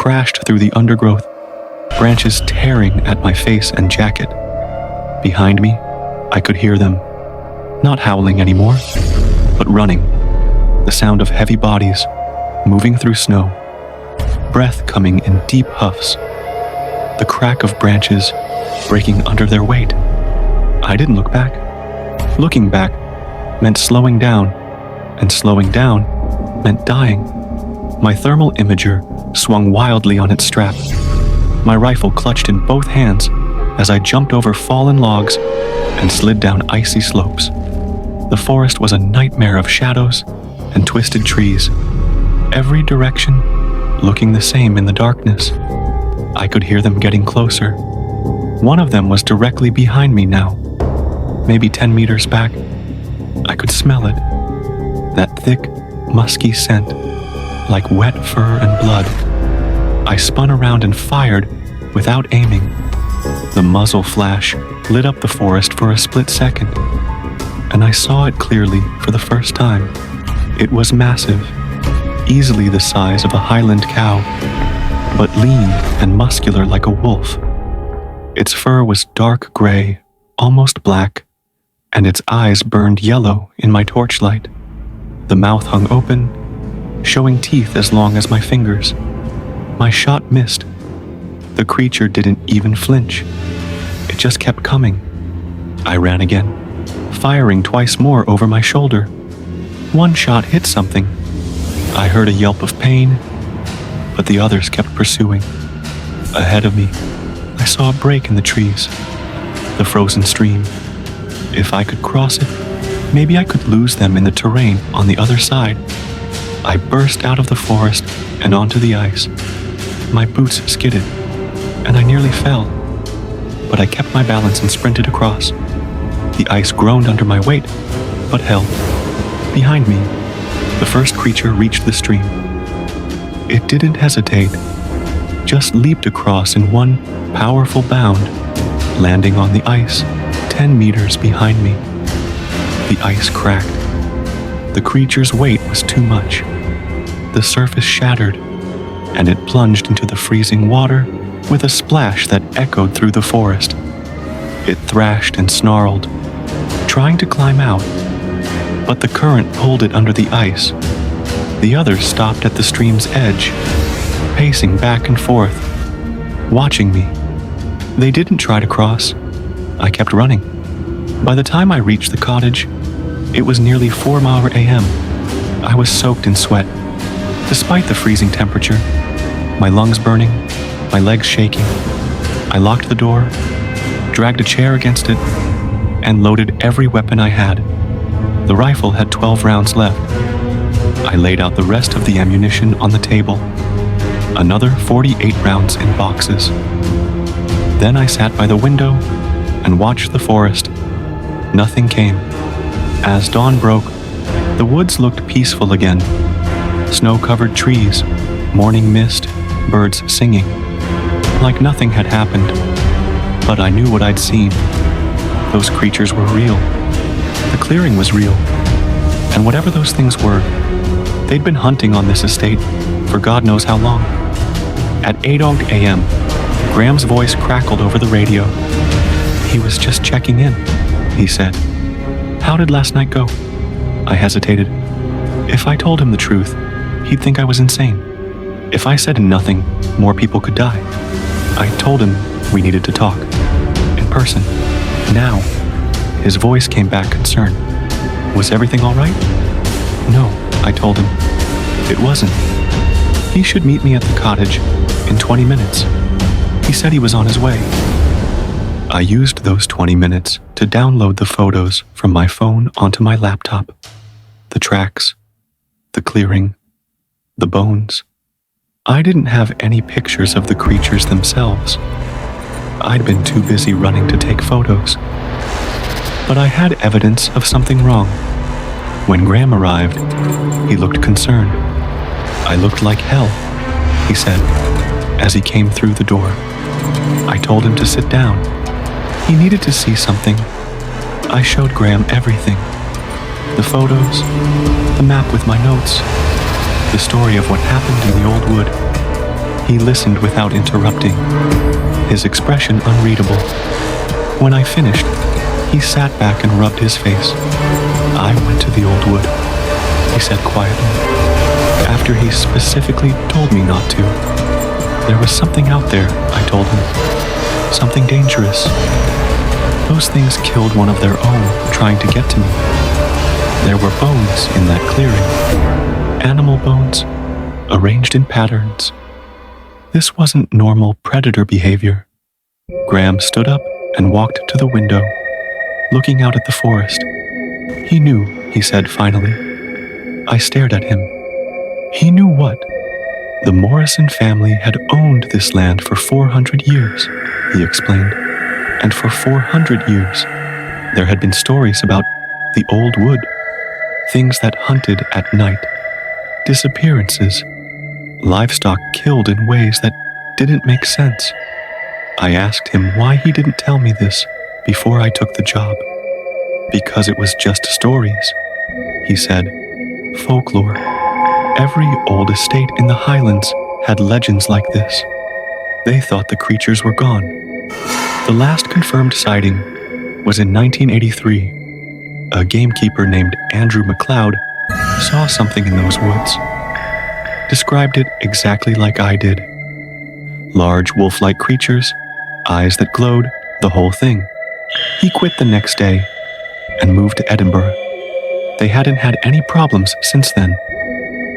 crashed through the undergrowth, branches tearing at my face and jacket. Behind me, I could hear them, not howling anymore, but running, the sound of heavy bodies moving through snow, breath coming in deep huffs, the crack of branches breaking under their weight. I didn't look back. Looking back meant slowing down, and slowing down meant dying. My thermal imager swung wildly on its strap, my rifle clutched in both hands as I jumped over fallen logs and slid down icy slopes. The forest was a nightmare of shadows and twisted trees, every direction looking the same in the darkness. I could hear them getting closer. One of them was directly behind me now, maybe 10 meters back. I could smell it, that thick, musky scent, like wet fur and blood. I spun around and fired without aiming. The muzzle flash lit up the forest for a split second, and I saw it clearly for the first time. It was massive, easily the size of a Highland cow, but lean and muscular like a wolf. Its fur was dark gray, almost black, and its eyes burned yellow in my torchlight. The mouth hung open, showing teeth as long as my fingers. My shot missed. The creature didn't even flinch. It just kept coming. I ran again, firing twice more over my shoulder. One shot hit something. I heard a yelp of pain, but the others kept pursuing. Ahead of me, I saw a break in the trees, the frozen stream. If I could cross it, maybe I could lose them in the terrain on the other side. I burst out of the forest and onto the ice. My boots skidded, and I nearly fell, but I kept my balance and sprinted across. The ice groaned under my weight, but held. Behind me, the first creature reached the stream. It didn't hesitate, just leaped across in one powerful bound, landing on the ice 10 meters behind me. The ice cracked. The creature's weight was too much. The surface shattered, and it plunged into the freezing water with a splash that echoed through the forest. It thrashed and snarled, trying to climb out, but the current pulled it under the ice. The others stopped at the stream's edge, pacing back and forth, watching me. They didn't try to cross. I kept running. By the time I reached the cottage, it was nearly 4 a.m. I was soaked in sweat. Despite the freezing temperature, my lungs burning, my legs shaking, I locked the door, dragged a chair against it, and loaded every weapon I had. The rifle had 12 rounds left. I laid out the rest of the ammunition on the table, another 48 rounds in boxes. Then I sat by the window and watched the forest. Nothing came. As dawn broke, the woods looked peaceful again. Snow-covered trees, morning mist, birds singing. Like nothing had happened. But I knew what I'd seen. Those creatures were real. The clearing was real. And whatever those things were, they'd been hunting on this estate for God knows how long. At 8 a.m., Graham's voice crackled over the radio. He was just checking in, he said. How did last night go? I hesitated. If I told him the truth, he'd think I was insane. If I said nothing, more people could die. I told him we needed to talk. In person. Now. His voice came back concerned. Was everything all right? No, I told him. It wasn't. He should meet me at the cottage in 20 minutes. He said he was on his way. I used those 20 minutes to download the photos from my phone onto my laptop. The tracks, the clearing, the bones. I didn't have any pictures of the creatures themselves. I'd been too busy running to take photos. But I had evidence of something wrong. When Graham arrived, he looked concerned. I looked like hell, he said, as he came through the door. I told him to sit down. He needed to see something. I showed Graham everything. The photos, the map with my notes, the story of what happened in the old wood. He listened without interrupting, his expression unreadable. When I finished, he sat back and rubbed his face. "I went to the old wood," he said quietly, after he specifically told me not to. "There was something out there," I told him. "Something dangerous. Those things killed one of their own trying to get to me. There were bones in that clearing. Animal bones, arranged in patterns. This wasn't normal predator behavior." Graham stood up and walked to the window, looking out at the forest. "He knew," he said finally. I stared at him. "He knew what?" "The Morrison family had owned this land for 400 years, he explained. And for 400 years, there had been stories about the old wood, things that hunted at night, disappearances, livestock killed in ways that didn't make sense. I asked him why he didn't tell me this before I took the job. "Because it was just stories," he said. "Folklore. Every old estate in the Highlands had legends like this. They thought the creatures were gone. The last confirmed sighting was in 1983. A gamekeeper named Andrew McLeod saw something in those woods. Described it exactly like I did. Large wolf-like creatures, eyes that glowed, the whole thing. He quit the next day and moved to Edinburgh. They hadn't had any problems since then.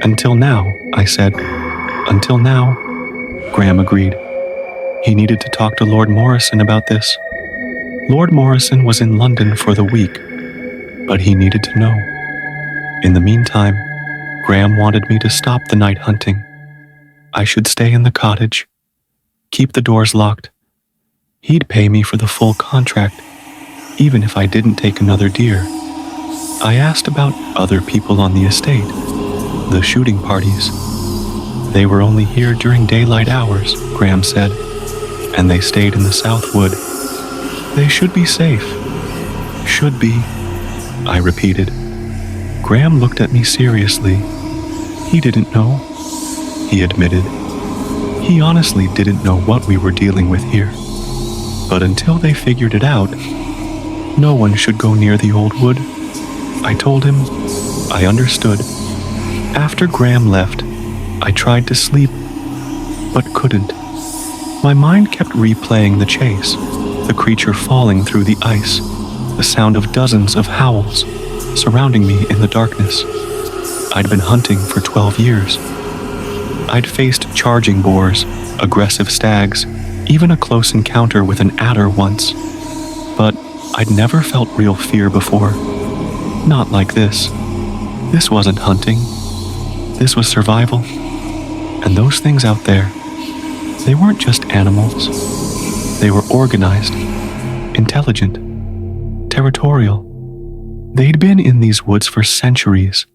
Until now," I said. "Until now," Graham agreed. He needed to talk to Lord Morrison about this. Lord Morrison was in London for the week, but he needed to know. In the meantime, Graham wanted me to stop the night hunting. I should stay in the cottage, keep the doors locked. He'd pay me for the full contract, even if I didn't take another deer. I asked about other people on the estate, the shooting parties. "They were only here during daylight hours," Graham said, "and they stayed in the South Wood. They should be safe." "Should be," I repeated. Graham looked at me seriously. He didn't know, he admitted. He honestly didn't know what we were dealing with here. But until they figured it out, no one should go near the old wood. I told him I understood. After Graham left, I tried to sleep, but couldn't. My mind kept replaying the chase, the creature falling through the ice, the sound of dozens of howls surrounding me in the darkness. I'd been hunting for 12 years. I'd faced charging boars, aggressive stags, even a close encounter with an adder once. But I'd never felt real fear before. Not like this. This wasn't hunting. This was survival. And those things out there, they weren't just animals. They were organized, intelligent, territorial. They'd been in these woods for centuries,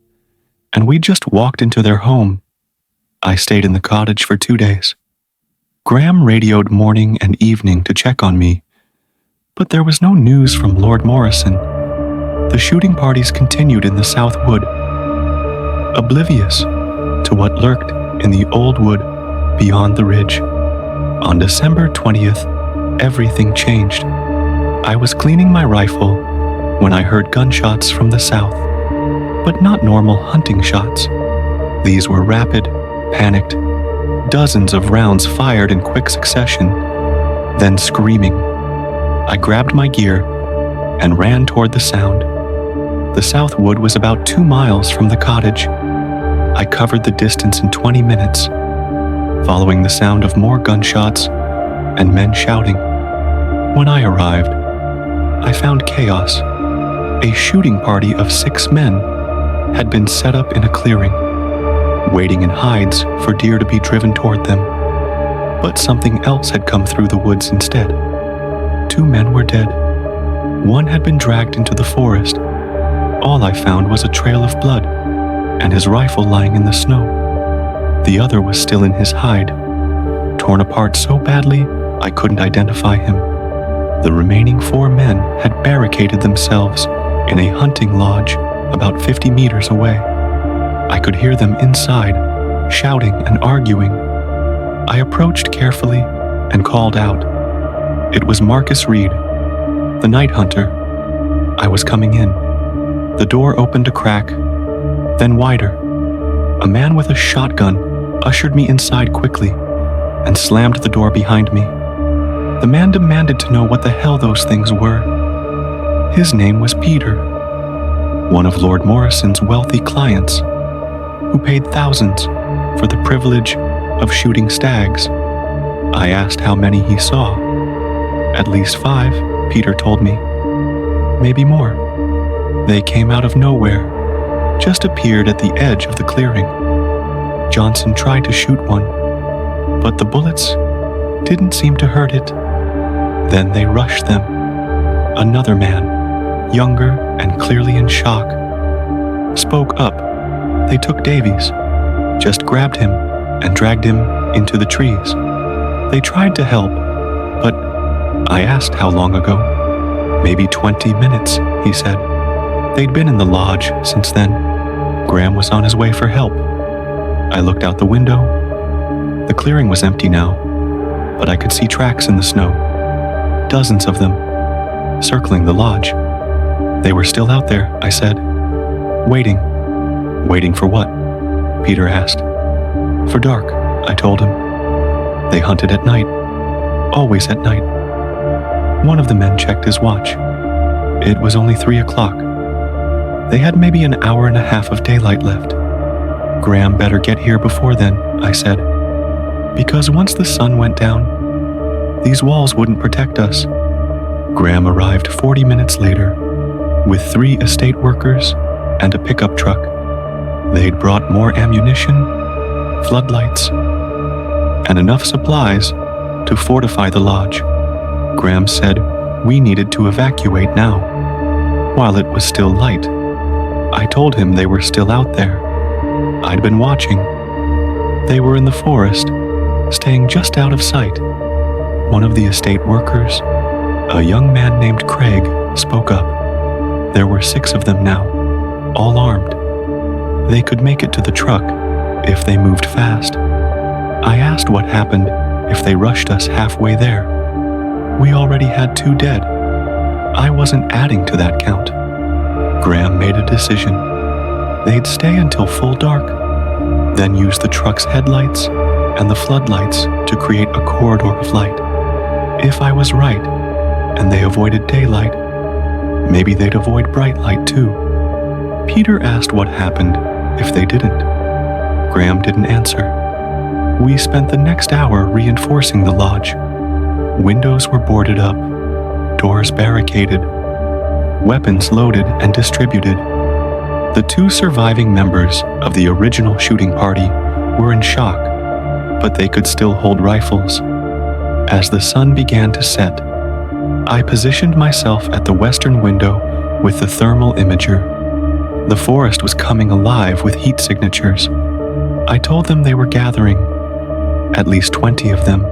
and we just walked into their home. I stayed in the cottage for 2 days. Graham radioed morning and evening to check on me, but there was no news from Lord Morrison. The shooting parties continued in the South Wood, oblivious to what lurked in the old wood beyond the ridge. On December 20th, everything changed. I was cleaning my rifle when I heard gunshots from the south, but not normal hunting shots. These were rapid, panicked, dozens of rounds fired in quick succession, then screaming. I grabbed my gear and ran toward the sound. The South Wood was about 2 miles from the cottage. I covered the distance in 20 minutes, following the sound of more gunshots and men shouting. When I arrived, I found chaos. A shooting party of 6 men had been set up in a clearing, waiting in hides for deer to be driven toward them. But something else had come through the woods instead. 2 men were dead. One had been dragged into the forest. All I found was a trail of blood and his rifle lying in the snow. The other was still in his hide, torn apart so badly I couldn't identify him. The remaining 4 men had barricaded themselves in a hunting lodge about 50 meters away. I could hear them inside, shouting and arguing. I approached carefully and called out. It was Marcus Reed, the night hunter. I was coming in. The door opened a crack, then wider. A man with a shotgun ushered me inside quickly and slammed the door behind me. The man demanded to know what the hell those things were. His name was Peter, one of Lord Morrison's wealthy clients, who paid thousands for the privilege of shooting stags. I asked how many he saw. At least 5, Peter told me. Maybe more. They came out of nowhere, just appeared at the edge of the clearing. Johnson tried to shoot one, but the bullets didn't seem to hurt it. Then they rushed them. Another man, younger and clearly in shock, spoke up. They took Davies, just grabbed him and dragged him into the trees. They tried to help, but I asked how long ago. Maybe 20 minutes, he said. They'd been in the lodge since then. Graham was on his way for help. I looked out the window. The clearing was empty now, but I could see tracks in the snow. Dozens of them, circling the lodge. They were still out there, I said. Waiting. Waiting for what? Peter asked. For dark, I told him. They hunted at night. Always at night. One of the men checked his watch. It was only 3 o'clock. They had maybe an hour and a half of daylight left. Graham better get here before then, I said. Because once the sun went down, these walls wouldn't protect us. Graham arrived 40 minutes later with 3 estate workers and a pickup truck. They'd brought more ammunition, floodlights, and enough supplies to fortify the lodge. Graham said we needed to evacuate now, while it was still light. I told him they were still out there. I'd been watching. They were in the forest, staying just out of sight. One of the estate workers, a young man named Craig, spoke up. There were 6 of them now, all armed. They could make it to the truck if they moved fast. I asked what happened if they rushed us halfway there. We already had 2 dead. I wasn't adding to that count. Graham made a decision. They'd stay until full dark, then use the truck's headlights and the floodlights to create a corridor of light. If I was right, and they avoided daylight, maybe they'd avoid bright light too. Peter asked what happened if they didn't. Graham didn't answer. We spent the next hour reinforcing the lodge. Windows were boarded up, doors barricaded, weapons loaded and distributed. The 2 surviving members of the original shooting party were in shock, but they could still hold rifles. As the sun began to set, I positioned myself at the western window with the thermal imager. The forest was coming alive with heat signatures. I told them they were gathering, at least 20 of them,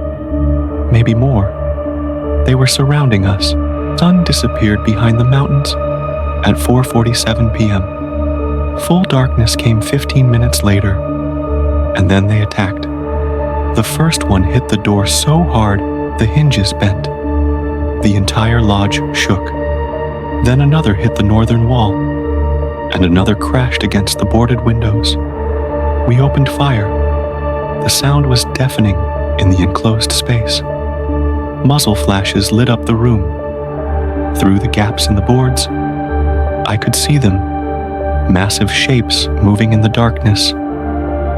maybe more. They were surrounding us. Sun disappeared behind the mountains at 4:47 p.m. Full darkness came 15 minutes later, and then they attacked. The first one hit the door so hard the hinges bent. The entire lodge shook. Then another hit the northern wall, and another crashed against the boarded windows. We opened fire. The sound was deafening in the enclosed space. Muzzle flashes lit up the room. Through the gaps in the boards, I could see them, massive shapes moving in the darkness,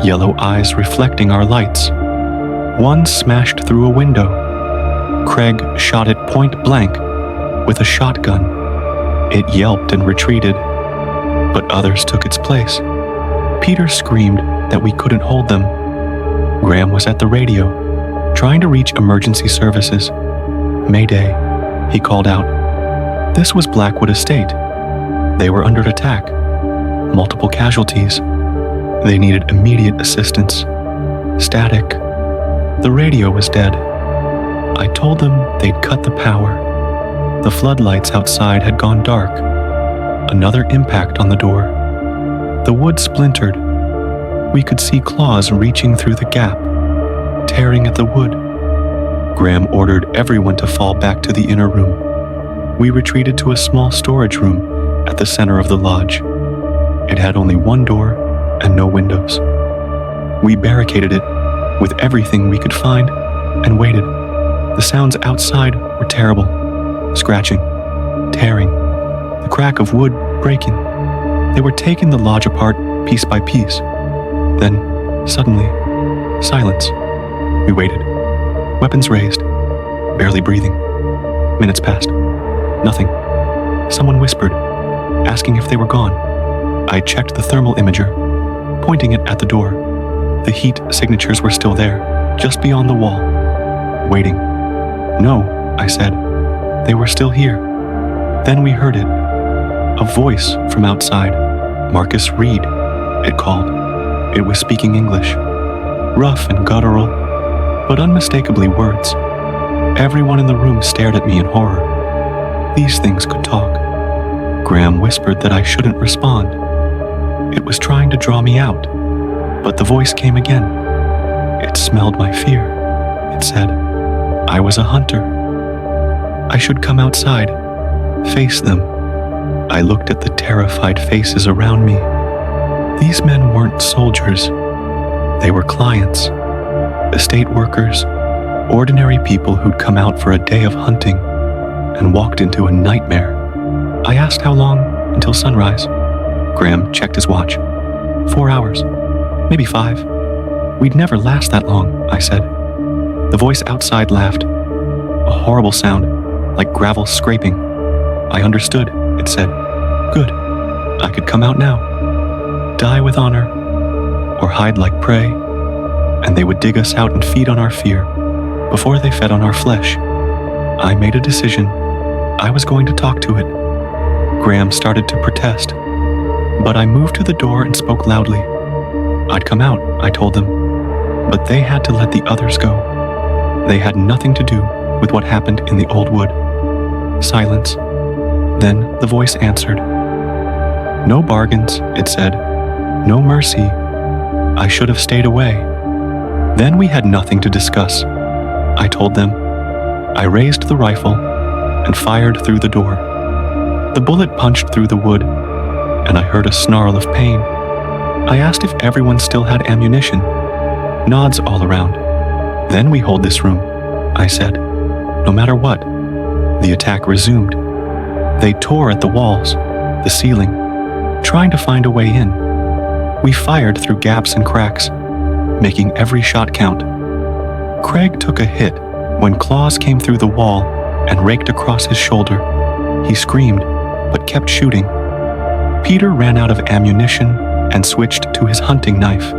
yellow eyes reflecting our lights. One smashed through a window. Craig shot it point blank with a shotgun. It yelped and retreated, but others took its place. Peter screamed that we couldn't hold them. Graham was at the radio, trying to reach emergency services. Mayday, he called out. This was Blackwood Estate. They were under attack. Multiple casualties. They needed immediate assistance. Static. The radio was dead. I told them they'd cut the power. The floodlights outside had gone dark. Another impact on the door. The wood splintered. We could see claws reaching through the gap, tearing at the wood. Graham ordered everyone to fall back to the inner room. We retreated to a small storage room at the center of the lodge. It had only one door and no windows. We barricaded it with everything we could find and waited. The sounds outside were terrible. Scratching, tearing, the crack of wood breaking. They were taking the lodge apart piece by piece. Then, suddenly, silence. We waited. Weapons raised, barely breathing. Minutes passed. Nothing. Someone whispered, asking if they were gone. I checked the thermal imager, pointing it at the door. The heat signatures were still there, just beyond the wall. Waiting. No, I said. They were still here. Then we heard it. A voice from outside. Marcus Reed, it called. It was speaking English. Rough and guttural, but unmistakably words. Everyone in the room stared at me in horror. These things could talk. Graham whispered that I shouldn't respond. It was trying to draw me out, but the voice came again. It smelled my fear. It said, I was a hunter. I should come outside, face them. I looked at the terrified faces around me. These men weren't soldiers. They were clients, estate workers, ordinary people who'd come out for a day of hunting and walked into a nightmare. I asked how long until sunrise. Graham checked his watch. 4 hours, maybe 5. We'd never last that long, I said. The voice outside laughed. A horrible sound, like gravel scraping. I understood, it said. Good. I could come out now. Die with honor, or hide like prey, and they would dig us out and feed on our fear before they fed on our flesh. I made a decision. I was going to talk to it. Graham started to protest, but I moved to the door and spoke loudly. I'd come out, I told them, but they had to let the others go. They had nothing to do with what happened in the old wood. Silence. Then the voice answered. No bargains, it said. No mercy. I should have stayed away. Then we had nothing to discuss. I told them. I raised the rifle and fired through the door. The bullet punched through the wood, and I heard a snarl of pain. I asked if everyone still had ammunition. Nods all around. Then we hold this room, I said. No matter what. The attack resumed. They tore at the walls, the ceiling, trying to find a way in. We fired through gaps and cracks, making every shot count. Craig took a hit when claws came through the wall and raked across his shoulder. He screamed, but kept shooting. Peter ran out of ammunition and switched to his hunting knife.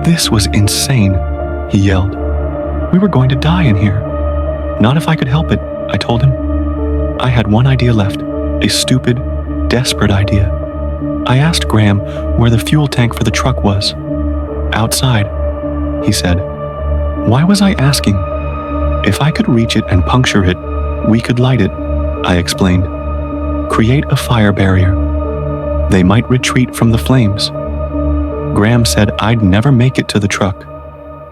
This was insane, he yelled. We were going to die in here. Not if I could help it, I told him. I had one idea left, a stupid, desperate idea. I asked Graham where the fuel tank for the truck was. Outside, he said. Why was I asking? If I could reach it and puncture it, we could light it, I explained. Create a fire barrier. They might retreat from the flames. Graham said I'd never make it to the truck.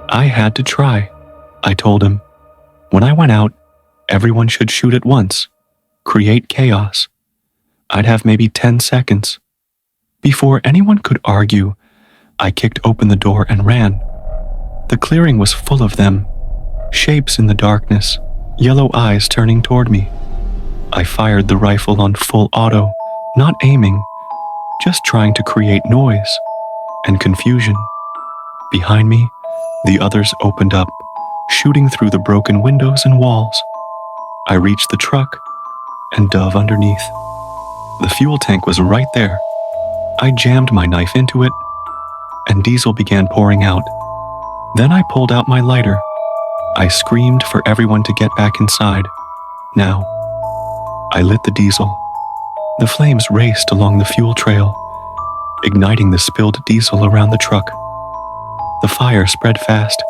I had to try, I told him. When I went out, everyone should shoot at once. Create chaos. I'd have maybe 10 seconds. Before anyone could argue, I kicked open the door and ran. The clearing was full of them, shapes in the darkness, yellow eyes turning toward me. I fired the rifle on full auto, not aiming, just trying to create noise and confusion. Behind me, the others opened up, shooting through the broken windows and walls. I reached the truck and dove underneath. The fuel tank was right there. I jammed my knife into it, and diesel began pouring out. Then I pulled out my lighter. I screamed for everyone to get back inside. Now. I lit the diesel. The flames raced along the fuel trail, igniting the spilled diesel around the truck. The fire spread fast,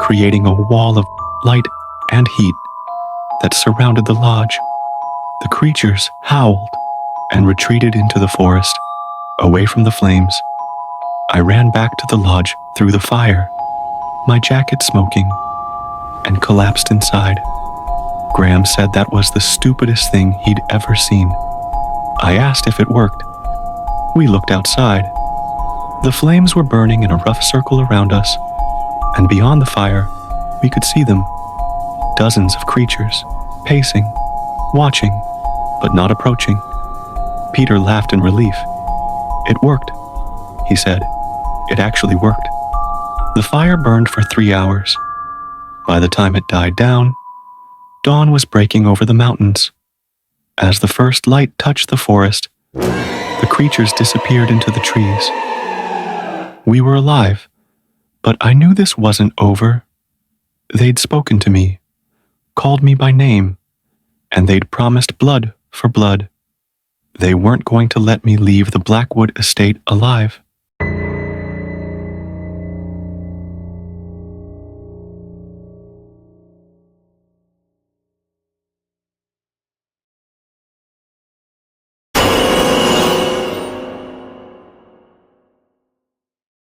creating a wall of light and heat that surrounded the lodge. The creatures howled and retreated into the forest, away from the flames. I ran back to the lodge through the fire. my jacket smoking, and collapsed inside. Graham said that was the stupidest thing he'd ever seen. I asked if it worked. We looked outside. The flames were burning in a rough circle around us, and beyond the fire, we could see them. Dozens of creatures, pacing, watching, but not approaching. Peter laughed in relief. "It worked," he said. "It actually worked." The fire burned for 3 hours. By the time it died down, dawn was breaking over the mountains. As the first light touched the forest, the creatures disappeared into the trees. We were alive, but I knew this wasn't over. They'd spoken to me, called me by name, and they'd promised blood for blood. They weren't going to let me leave the Blackwood estate alive.